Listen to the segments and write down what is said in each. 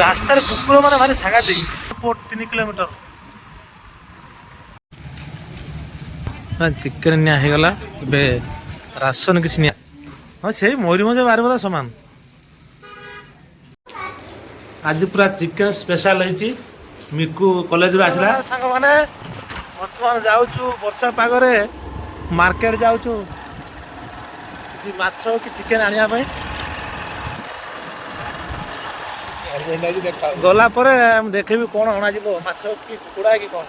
ରାସ୍ତାରେ କୁକୁର ମାନେ ଭାରି ସାଂଘାତିକ। 3 କିଲୋମିଟର ଚିକେନ ନିଆ ହେଇଗଲା। ଏବେ ରାସନ କିଛି ନିଆ, ହଁ ସେଇ ମୟୂରଭଞ୍ଜ ବାରିପଦା ସମାନ। ଆଜି ପୁରା ଚିକେନ ସ୍ପେଶାଲ ହେଇଛି। ମିକୁ କଲେଜରୁ ଆସିଲା। ସାଙ୍ଗମାନେ ବର୍ତ୍ତମାନ ଯାଉଛୁ ବର୍ଷା ପାଗରେ ମାର୍କେଟ ଯାଉଛୁ କିଛି ମାଛ କି ଚିକେନ ଆଣିବା ପାଇଁ। ଗଲା ପରେ ମୁଁ ଦେଖିବି କଣ ଅଣାଯିବ, ମାଛ କି କୁକୁଡ଼ା କି କଣ।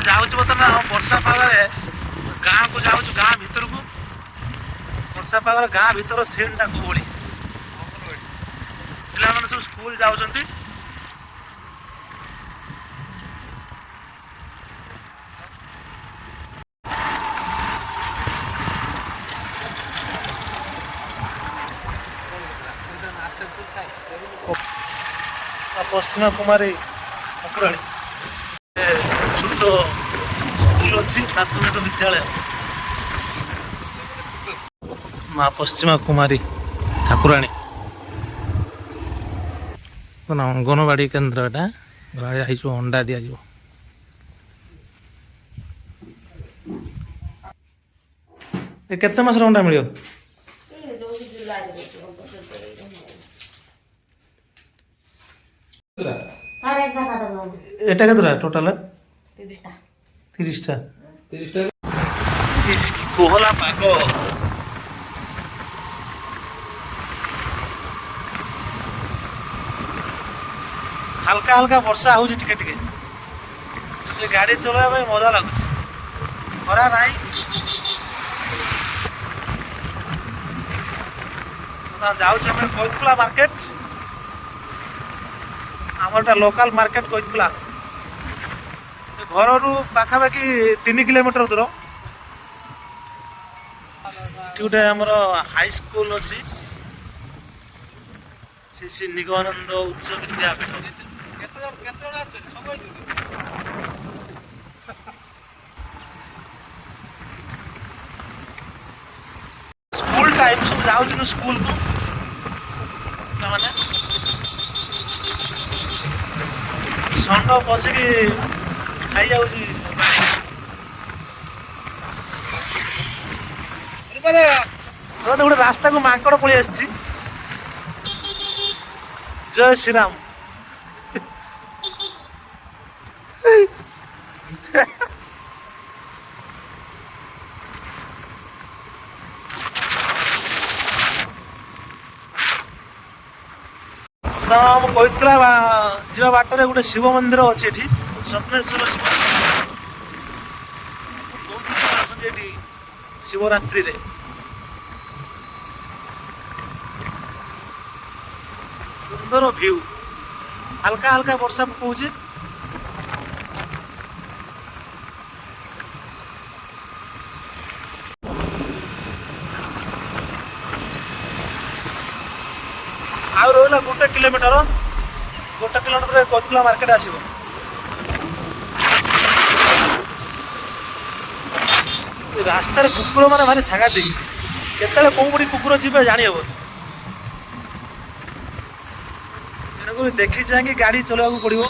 ଯାଉଛୁ ବର୍ତ୍ତମାନ ବର୍ଷା ପାଗରେ ଗାଁକୁ ଯାଉଛୁ, ଗାଁ ଭିତରକୁ। ବର୍ଷା ପାଗରେ ଗାଁ ଭିତର ସିନ୍ ଟା କୋଉଭଳି, ପିଲାମାନେ ସବୁ ସ୍କୁଲ ଯାଉଛନ୍ତି। ପଶ୍ଚିମ କୁମାରୀ ଠାକୁରାଣୀ ଛୋଟ ସ୍କୁଲ ଅଛି, ପ୍ରାଥମିକ ବିଦ୍ୟାଳୟ। ମା ପଶ୍ଚିମ କୁମାରୀ ଠାକୁରାଣୀ ଅଙ୍ଗନବାଡି କେନ୍ଦ୍ର ଏଟା। ହେଇଯିବ ଅଣ୍ଡା ଦିଆଯିବ। ଏ କେତେ ମାସର ଅଣ୍ଡା ମିଳିବ? এটা কেতটা টোটাল? 30টা। কোহলা পাଗ, হালকা হালকা ବର୍ଷା ହଉଛି ଟିକେ ଟିକେ। ଗାଡି ଚଲେଇବା ପାଇଁ ମଜା ଲାଗୁଛି, ଖରା ନାହିଁ। ଯାଉଛୁ ଆମେ କଇତକୁଲା ମାର୍କେଟ। ଆମର ଏଟା ଲୋକାଲ ମାର୍କେଟ କଇତକୁଲା। ଘରରୁ ପାଖାପାଖି 3 କିଲୋମିଟର ଦୂର। ଏଠି ଗୋଟେ ଆମର ହାଇସ୍କୁଲ ଅଛି, ଶ୍ରୀ ନିଗମାନନ୍ଦ ଉଚ୍ଚ ବିଦ୍ୟାପୀଠ। ସ୍କୁଲ ଟାଇମ୍ ସବୁ ଯାଉଛୁ ସ୍କୁଲକୁ ପିଲାମାନେ। ଷଣ୍ଢ ପଶିକି ଖାଇଯାଉଛି। ଗୋଟେ ରାସ୍ତାକୁ ମାଙ୍କଡ ପଳେଇ ଆସିଛି। ଜୟ ଶ୍ରୀରାମ। ମୁଁ କହିଥିଲା ଯିବା ବାଟରେ ଗୋଟେ ଶିବ ମନ୍ଦିର ଅଛି ଏଠି, ସ୍ୱପ୍ନେଶ୍ୱର ଶିବ ମନ୍ଦିର। ବହୁତ ଲୋକ ଆସନ୍ତି ଏଠି ଶିବରାତ୍ରିରେ। ସୁନ୍ଦର ଭିଉ, ହାଲକା ହାଲକା ବର୍ଷା ପକଉଛି। ଆଉ ରହିଲା 1 କିଲୋମିଟର। 1 କିଲୋମିଟର କଇତକୁଲା ମାର୍କେଟ ଆସିବ। ରାସ୍ତାରେ କୁକୁର ମାନେ ଭାରି ସାଂଘାତିକ, କେତେବେଳେ କୋଉଠି କୁକୁର ଯିବେ ଜାଣିହବନି। ତେଣୁକରି ଦେଖି ଚାହିଁକି ଗାଡି ଚଲେଇବାକୁ ପଡିବ।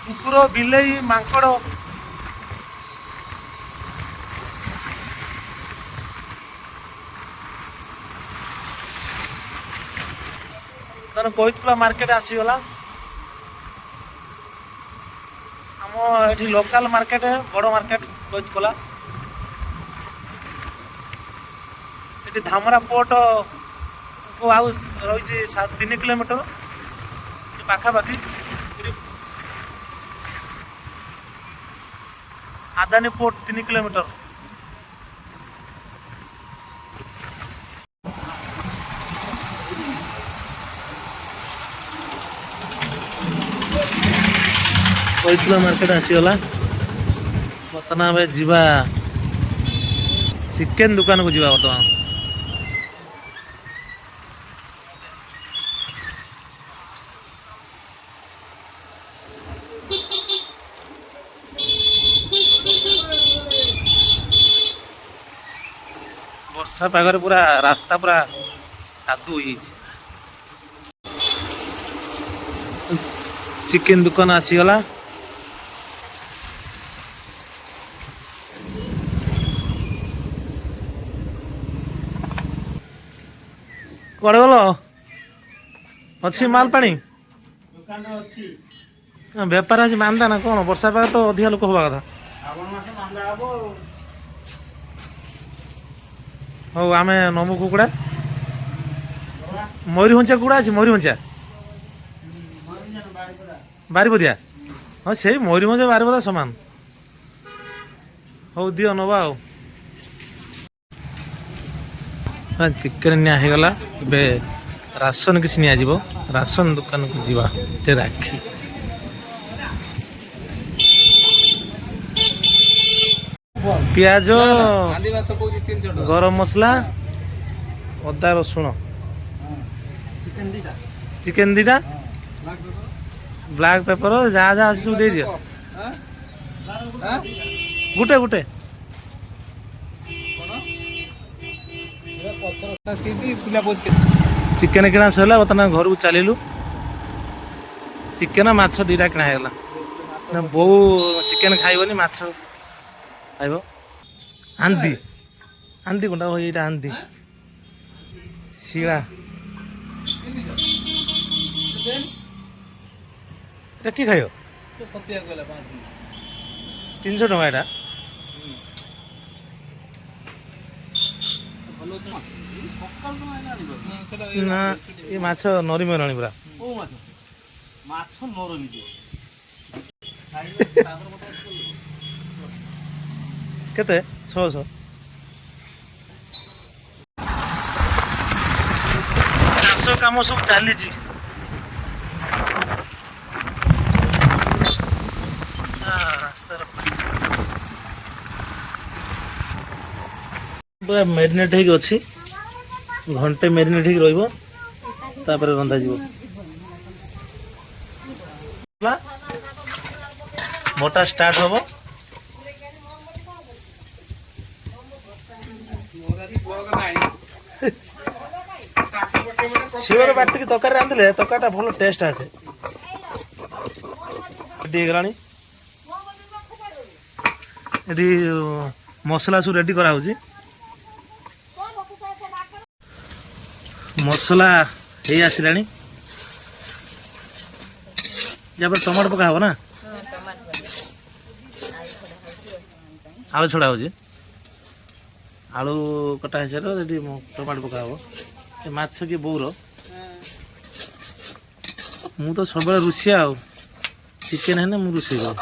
କୁକୁର, ବିଲେଇ, ମାଙ୍କଡ କଇତକୁଲା ମାର୍କେଟ ଆସିଗଲା। ଆମ ଏଠି ଲୋକାଲ ମାର୍କେଟ, ବଡ ମାର୍କେଟ କଇତକୁଲା। ଏଠି ଧାମରା ପୋର୍ଟ କୁ ଆଉ ରହିଛି 3 କିଲୋମିଟର ପାଖାପାଖି। Adani port 3 kilometre. Kaitakula market ଆସିଗଲା। ବର୍ତ୍ତମାନ ଆମେ ଯିବା ଚିକେନ ଦୋକାନକୁ ଯିବା। ବର୍ତ୍ତମାନ ବର୍ଷା ପାଗରେ ପୁରା ରାସ୍ତା ପୁରା କାଦୁ ହେଇଯାଇଛି। ଚିକେନ ଦୋକାନ ଆସିଗଲା। କୁଆଡ଼େ ଗଲ? ଅଛି ମାଲ ପାଣି ଦୋକାନରେ ଅଛି। ବେପାର ଆଜି ମାନ୍ଦା ନା କଣ? ବର୍ଷା ପାଗ ତ ଅଧିକା ଲୋକ ହବା କଥା। ଶ୍ରାବଣ ମାସ ମାନ୍ଦା ହବ ଆଉ। ହଉ ଆମେ ନମୁ କୁକୁଡ଼ା। ମୟୂରଭଞ୍ଜିଆ କୁକୁଡ଼ା ଅଛି? ମୟୂରଭଞ୍ଜିଆ ବାରିପଦିଆ? ହଁ ସେଇ ମୟୂରଭଞ୍ଜ ବାରିପଦା ସମାନ। ହଉ ଦିଅ ନବା ଆଉ। ଚିକେନ ନିଆ ହେଇଗଲା। ଏବେ ରାସନ କିଛି ନିଆଯିବ। ରାସନ ଦୋକାନକୁ ଯିବା। ଟିକେ ରାକ୍ଷୀ ପିଆଜ, ଗରମ ମସଲା, ଅଦା ରସୁଣ, ଚିକେନ ଦିଟା, ବ୍ଲାକ୍ ପେପର ଯାହା ଯାହା ଅଛି ସବୁ ଦେଇଦିଅ। ଗୋଟେ ଗୋଟେ ଚିକେନ କିଣା ସରିଲା। ବର୍ତ୍ତମାନ ଘରକୁ ଚାଲିଲୁ। ଚିକେନ ମାଛ ଦିଟା କିଣା ହେଇଗଲା। ବୋଉ ଚିକେନ ଖାଇବନି, ମାଛ ଖାଇବ। ଆନ୍ଦି ଆନ୍ଦି କୋনଟା? ଏଇଟା ଆନ୍ଦି ଶିଳା। এটা কি ଖାଇବ? 300 ଟଙ୍କା ଏଟା। ନା ଏ ମାଛ ନରି ମରିଲାଣି ପୁରା। ମାଛ ନରମି ଯିବ। କେତେ? 600। ଚାଷ କାମ ସବୁ ଚାଲିଛି। ପୁରା ମ୍ୟାରିନେଟ୍ ହେଇକି ଅଛି। ଘଣ୍ଟେ ମ୍ୟାରିନେଟ୍ ହେଇକି ରହିବ, ତାପରେ ରନ୍ଧାଯିବ। ବଟା ଷ୍ଟାର୍ଟ ହବ। ଶିଳରେ ବାଟିକି ତରକାରୀ ରାନ୍ଧିଲେ ତରକାରୀଟା ଭଲ ଟେଷ୍ଟ ଆସେ। ରେଡି ହେଇଗଲାଣି। ଏଠି ମସଲା ସବୁ ରେଡି କରାହଉଛି। ମସଲା ହେଇ ଆସିଲାଣି। ଯାପରେ ଟମାଟୋ ପକା ହବ ନା? ଆଳୁ ଛଡ଼ା ହଉଛି। ଆଳୁ କଟା ହେଇସାରିବ, ସେଠି ଟମାଟୋ ପକା ହବ। ଏ ମାଛ କି ବୋଉର? ମୁଁ ତ ସବୁବେଳେ ରୋଷେଇଆ ଆଉ। ଚିକେନ ହେଲେ ମୁଁ ରୋଷେଇ କରେ।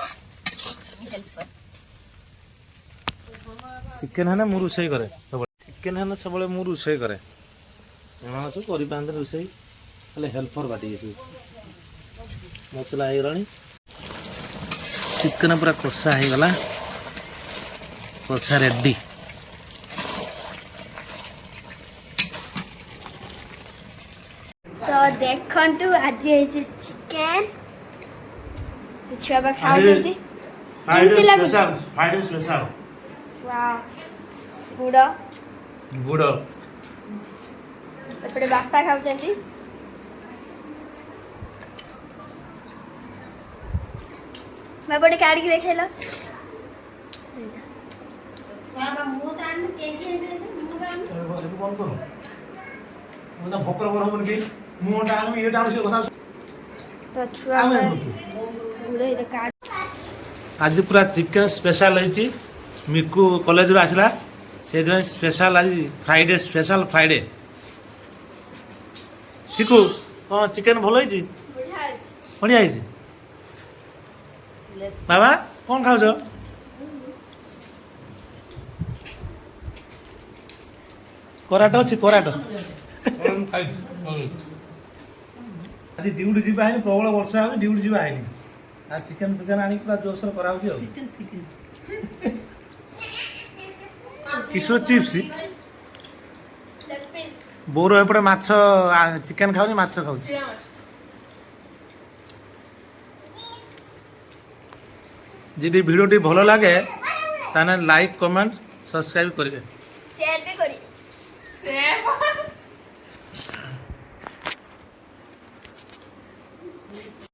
ଚିକେନ ହେଲେ ମୁଁ ରୋଷେଇ କରେ ସବୁବେଳେ। ଚିକେନ ହେଲେ ସବୁବେଳେ ମୁଁ ରୋଷେଇ କରେ। ଏମାନେ ସବୁ କରିପାରନ୍ତି ରୋଷେଇ, ହେଲେ ହେଲ୍ପର ବାଟିକି ସବୁ। ମସଲା ହେଇଗଲାଣି। ଚିକେନ ପୁରା କଷା ହେଇଗଲା। କଷା ରେଡି। ତ ଦେଖନ୍ତୁ ଆଜି ହେଇଛି ଚିକେନ। ଛୁଆ ବା ଖାଉଛନ୍ତି। କେମିତି ଲାଗୁଛି? Friday special. ୱାଓ। ଗୁଡ଼। ଗୁଡ଼। ଏପଟେ ବାପା ଖାଉଛନ୍ତି। ବାପା ଟିକେ କାଢିକି ଦେଖେଇଲ। ତ ଛୁଆ ଆଜି ପୁରା ଚିକେନ ସ୍ପେଶାଲ ହେଇଛି। ମିକୁ କଲେଜରୁ ଆସିଲା, ସେଇଥିପାଇଁ ସ୍ପେଶାଲ ଆଜି ଫ୍ରାଇଡେ ସ୍ପେଶାଲ ଫ୍ରାଇଡେ। ଶିଖୁ କ'ଣ ଚିକେନ ଭଲ ହେଇଛି? ବଢ଼ିଆ ହେଇଛି। ବାବା କ'ଣ ଖାଉଛ? କରାଟ ଅଛି କରାଟ। ଆଜି ଡ୍ୟୁଟି ଯିବା ହେଇନି, ପ୍ରବଳ ବର୍ଷା ହେଉଛି, ଡ୍ୟୁଟି ଯିବା ହେଇନି। ଆଉ ଚିକେନ ଫିକେନ ଆଣିକି ପୁରା ଜୋରସୋର କରାହେଉଛି ଆଉ। କିଶୋର ଚିପ୍ସ। ବୋଉର ଏପଟେ ମାଛ, ଚିକେନ ଖାଉନି, ମାଛ ଖାଉଛି। ଯଦି ଭିଡ଼ିଓଟି ଭଲ ଲାଗେ ତାହେଲେ ଲାଇକ୍, କମେଣ୍ଟ, ସବସ୍କ୍ରାଇବ କରିବେ। ସେ